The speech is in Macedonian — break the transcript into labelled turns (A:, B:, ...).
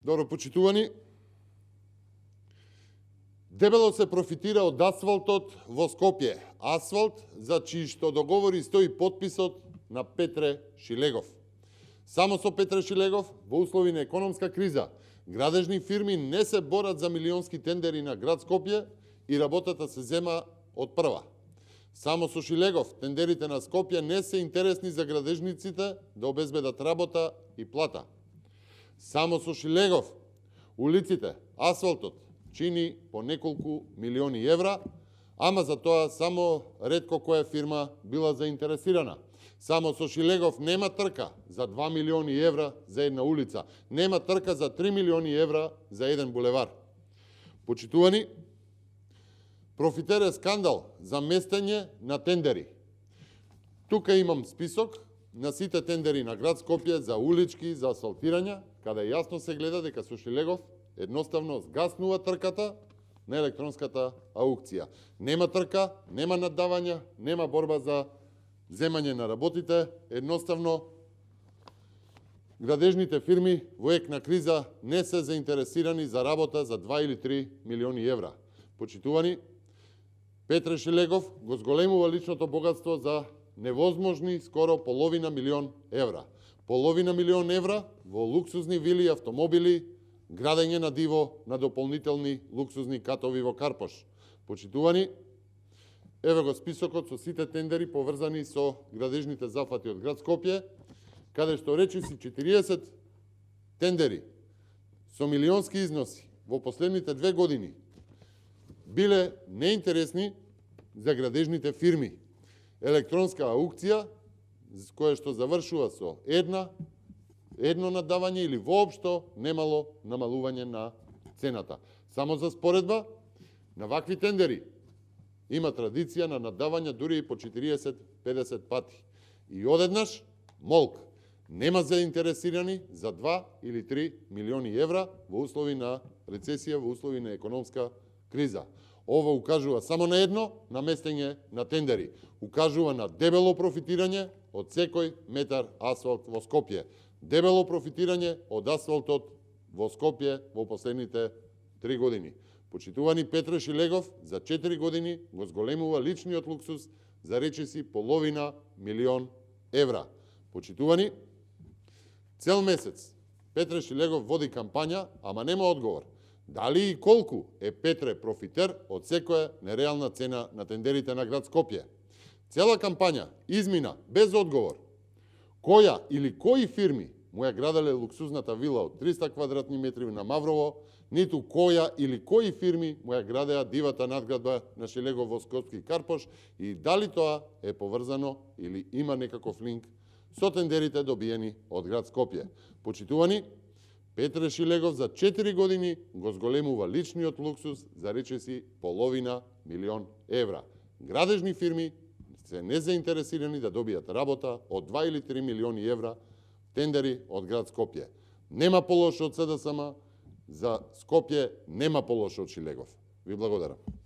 A: Добро почитувани, дебело се профитира од асфалтот во Скопје. Асфалт за чии што договори стои потписот на Петре Шилегов. Само со Петре Шилегов, во услови на економска криза, градежни фирми не се борат за милионски тендери на град Скопје и работата се зема од прва. Само со Шилегов, тендерите на Скопје не се интересни за градежниците да обезбедат работа и плата. Само со Шилегов, улиците, асфалтот чини по неколку милиони евра, ама за тоа само ретко која фирма била заинтересирана. Само со Шилегов нема трка за 2 милиони евра за една улица, нема трка за 3 милиони евра за еден булевар. Почитувани, профитер е скандал за местење на тендери. Тука имам список на сите тендери на град Скопје за улички, за асфалтирање, каде јасно се гледа дека со Шилегов едноставно згаснува трката на електронската аукција. Нема трка, нема наддавања, нема борба за земање на работите, едноставно градежните фирми во ек на криза не се заинтересирани за работа за 2 или 3 милиони евра. Почитувани, Петре Шилегов го зголемува личното богатство за невозможни скоро половина милион евра. Половина милион евра во луксузни вили, автомобили, градење на диво на дополнителни луксузни катови во Карпош. Почитувани, еве го списокот со сите тендери поврзани со градежните зафати од град Скопје, каде што речиси 40 тендери со милионски износи во последните 2 години биле неинтересни за градежните фирми. Електронска аукција, која што завршува со едно наддавање или воопшто немало намалување на цената. Само за споредба, на вакви тендери има традиција на наддавање дури и по 40-50 пати. И одеднаш, молк, нема заинтересирани за 2 или 3 милиони евра во услови на рецесија, во услови на економска криза. Ова укажува само на едно, наместење на тендери. Укажува на дебело профитирање од секој метар асфалт во Скопје. Дебело профитирање од асфалтот во Скопје во последните 3 години. Почитувани, Петре Шилегов за 4 години го зголемува личниот луксус за речиси половина милион евра. Почитувани, цел месец Петре Шилегов води кампања, ама нема одговор. Дали и колку е Петре профитер од секоја нереална цена на тендерите на град Скопје? Цела кампања измина без одговор. Која или кои фирми му ја граделе луксузната вила од 300 квадратни метри на Маврово, ниту која или кои фирми му ја градеа дивата надградба на Шилегов во Скопски Карпош и дали тоа е поврзано или има некаков линк со тендерите добиени од град Скопје. Почитувани, Петре Шилегов за 4 години го зголемува личниот луксус за речиси половина милион евра. Градежни фирми се незаинтересирани да добијат работа од 2 или 3 милиони евра тендери од град Скопје. Нема полошо од СДСМ, за Скопје нема полошо од Шилегов. Ви благодарам.